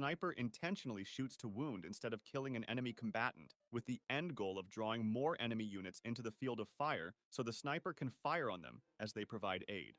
sniper intentionally shoots to wound instead of killing an enemy combatant, with the end goal of drawing more enemy units into the field of fire so the sniper can fire on them as they provide aid.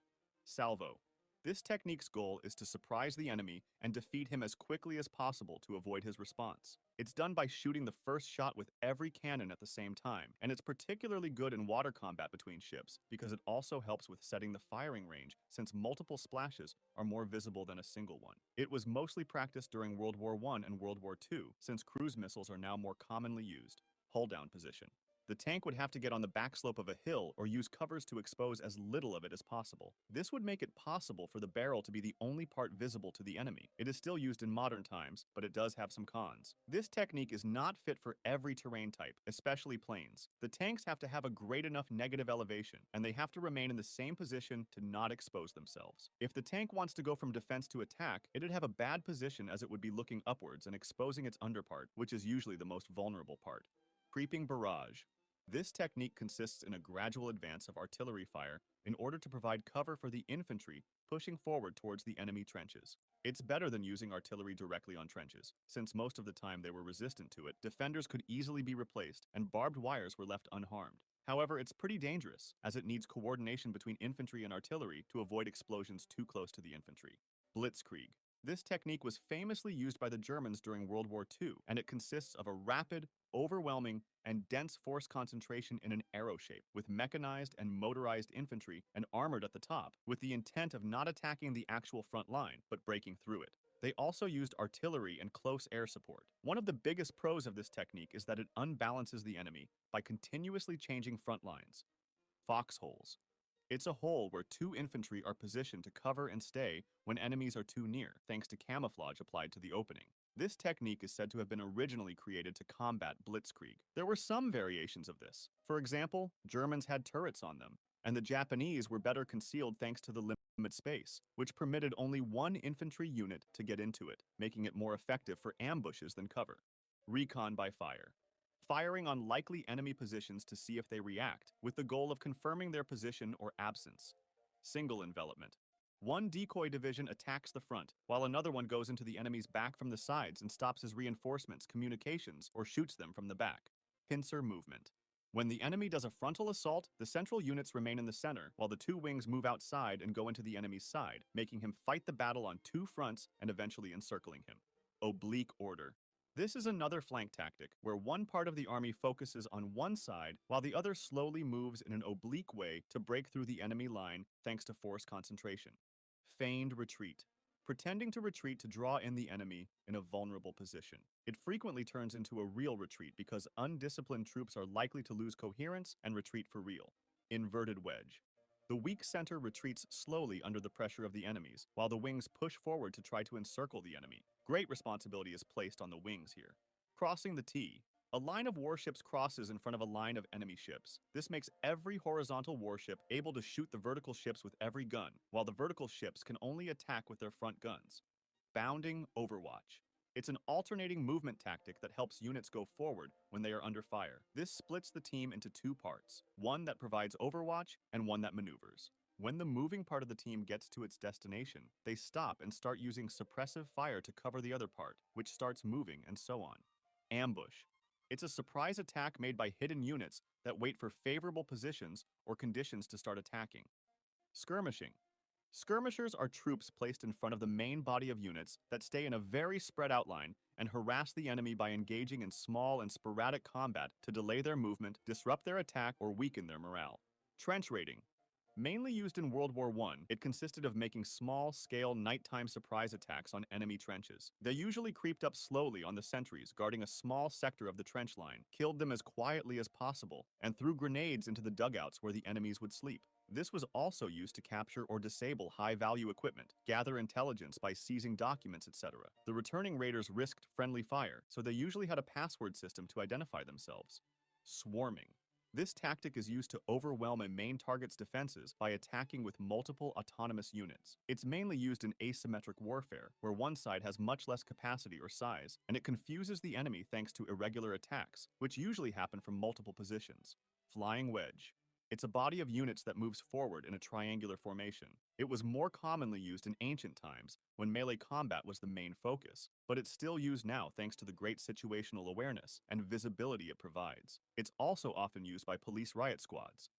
Salvo. This technique's goal is to surprise the enemy and defeat him as quickly as possible to avoid his response. It's done by shooting the first shot with every cannon at the same time, and it's particularly good in water combat between ships because it also helps with setting the firing range since multiple splashes are more visible than a single one. It was mostly practiced during World War I and World War II since cruise missiles are now more commonly used. Hull down position. The tank would have to get on the backslope of a hill or use covers to expose as little of it as possible. This would make it possible for the barrel to be the only part visible to the enemy. It is still used in modern times, but it does have some cons. This technique is not fit for every terrain type, especially plains. The tanks have to have a great enough negative elevation, and they have to remain in the same position to not expose themselves. If the tank wants to go from defense to attack, it'd have a bad position as it would be looking upwards and exposing its underpart, which is usually the most vulnerable part. Creeping barrage. This technique consists in a gradual advance of artillery fire in order to provide cover for the infantry pushing forward towards the enemy trenches. It's better than using artillery directly on trenches, since most of the time they were resistant to it, defenders could easily be replaced, and barbed wires were left unharmed. However, it's pretty dangerous, as it needs coordination between infantry and artillery to avoid explosions too close to the infantry. Blitzkrieg. This technique was famously used by the Germans during World War II, and it consists of a rapid, overwhelming, and dense force concentration in an arrow shape, with mechanized and motorized infantry and armored at the top, with the intent of not attacking the actual front line, but breaking through it. They also used artillery and close air support. One of the biggest pros of this technique is that it unbalances the enemy by continuously changing front lines. Foxholes. It's a hole where two infantry are positioned to cover and stay when enemies are too near, thanks to camouflage applied to the opening. This technique is said to have been originally created to combat blitzkrieg. There were some variations of this. For example, Germans had turrets on them, and the Japanese were better concealed thanks to the limited space, which permitted only one infantry unit to get into it, making it more effective for ambushes than cover. Recon by fire. Firing on likely enemy positions to see if they react, with the goal of confirming their position or absence. Single envelopment. One decoy division attacks the front, while another one goes into the enemy's back from the sides and stops his reinforcements, communications, or shoots them from the back. Pincer movement. When the enemy does a frontal assault, the central units remain in the center, while the two wings move outside and go into the enemy's side, making him fight the battle on two fronts and eventually encircling him. Oblique order. This is another flank tactic, where one part of the army focuses on one side, while the other slowly moves in an oblique way to break through the enemy line thanks to force concentration. Feigned retreat. Pretending to retreat to draw in the enemy in a vulnerable position. It frequently turns into a real retreat because undisciplined troops are likely to lose coherence and retreat for real. Inverted wedge. The weak center retreats slowly under the pressure of the enemies, while the wings push forward to try to encircle the enemy. Great responsibility is placed on the wings here. Crossing the T. A line of warships crosses in front of a line of enemy ships. This makes every horizontal warship able to shoot the vertical ships with every gun, while the vertical ships can only attack with their front guns. Bounding Overwatch. It's an alternating movement tactic that helps units go forward when they are under fire. This splits the team into two parts, one that provides overwatch and one that maneuvers. When the moving part of the team gets to its destination, they stop and start using suppressive fire to cover the other part, which starts moving, and so on. Ambush. It's a surprise attack made by hidden units that wait for favorable positions or conditions to start attacking. Skirmishing. Skirmishers are troops placed in front of the main body of units that stay in a very spread out line and harass the enemy by engaging in small and sporadic combat to delay their movement, disrupt their attack, or weaken their morale. Trench raiding. Mainly used in World War I, it consisted of making small-scale nighttime surprise attacks on enemy trenches. They usually creeped up slowly on the sentries, guarding a small sector of the trench line, killed them as quietly as possible, and threw grenades into the dugouts where the enemies would sleep. This was also used to capture or disable high-value equipment, gather intelligence by seizing documents, etc. The returning raiders risked friendly fire, so they usually had a password system to identify themselves. Swarming. This tactic is used to overwhelm a main target's defenses by attacking with multiple autonomous units. It's mainly used in asymmetric warfare, where one side has much less capacity or size, and it confuses the enemy thanks to irregular attacks, which usually happen from multiple positions. Flying wedge. It's a body of units that moves forward in a triangular formation. It was more commonly used in ancient times, when melee combat was the main focus, but it's still used now thanks to the great situational awareness and visibility it provides. It's also often used by police riot squads.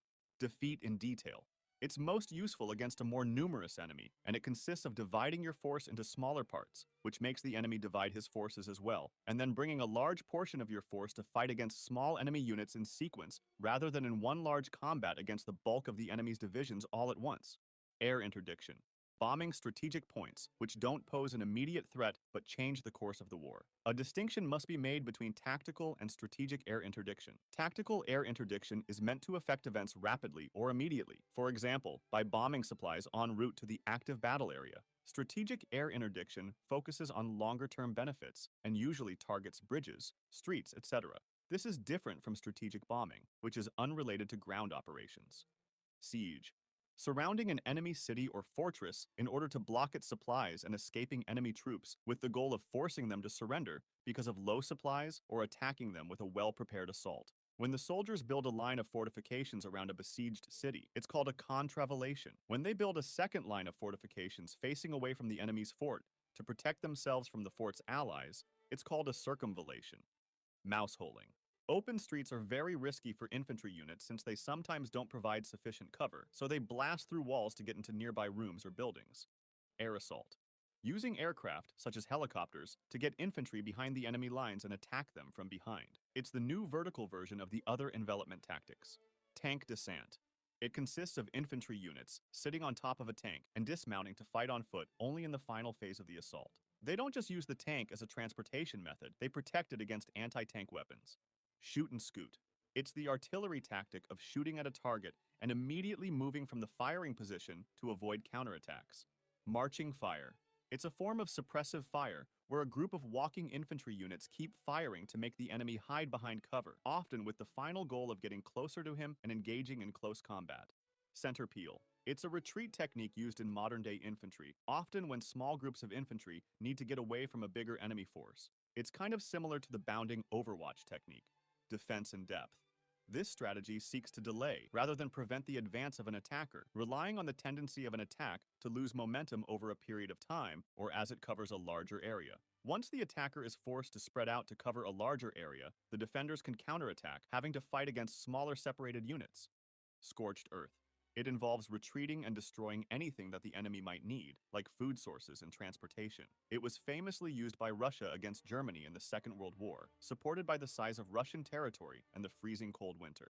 Defeat in detail. It's most useful against a more numerous enemy, and it consists of dividing your force into smaller parts, which makes the enemy divide his forces as well, and then bringing a large portion of your force to fight against small enemy units in sequence, rather than in one large combat against the bulk of the enemy's divisions all at once. Air interdiction. Bombing strategic points, which don't pose an immediate threat but change the course of the war. A distinction must be made between tactical and strategic air interdiction. Tactical air interdiction is meant to affect events rapidly or immediately, for example, by bombing supplies en route to the active battle area. Strategic air interdiction focuses on longer-term benefits and usually targets bridges, streets, etc. This is different from strategic bombing, which is unrelated to ground operations. Siege. Surrounding an enemy city or fortress in order to block its supplies and escaping enemy troops with the goal of forcing them to surrender because of low supplies or attacking them with a well-prepared assault. When the soldiers build a line of fortifications around a besieged city, it's called a contravallation. When they build a second line of fortifications facing away from the enemy's fort to protect themselves from the fort's allies, it's called a circumvallation. Mouseholing. Open streets are very risky for infantry units since they sometimes don't provide sufficient cover, so they blast through walls to get into nearby rooms or buildings. Air assault. Using aircraft, such as helicopters, to get infantry behind the enemy lines and attack them from behind. It's the new vertical version of the other envelopment tactics. Tank descent. It consists of infantry units sitting on top of a tank and dismounting to fight on foot only in the final phase of the assault. They don't just use the tank as a transportation method, they protect it against anti-tank weapons. Shoot and scoot. It's the artillery tactic of shooting at a target and immediately moving from the firing position to avoid counterattacks. Marching fire. It's a form of suppressive fire where a group of walking infantry units keep firing to make the enemy hide behind cover, often with the final goal of getting closer to him and engaging in close combat. Center peel. It's a retreat technique used in modern-day infantry, often when small groups of infantry need to get away from a bigger enemy force. It's kind of similar to the bounding Overwatch technique. Defense in depth. This strategy seeks to delay rather than prevent the advance of an attacker, relying on the tendency of an attack to lose momentum over a period of time or as it covers a larger area. Once the attacker is forced to spread out to cover a larger area, the defenders can counterattack, having to fight against smaller separated units. Scorched earth. It involves retreating and destroying anything that the enemy might need, like food sources and transportation. It was famously used by Russia against Germany in the Second World War, supported by the size of Russian territory and the freezing cold winter.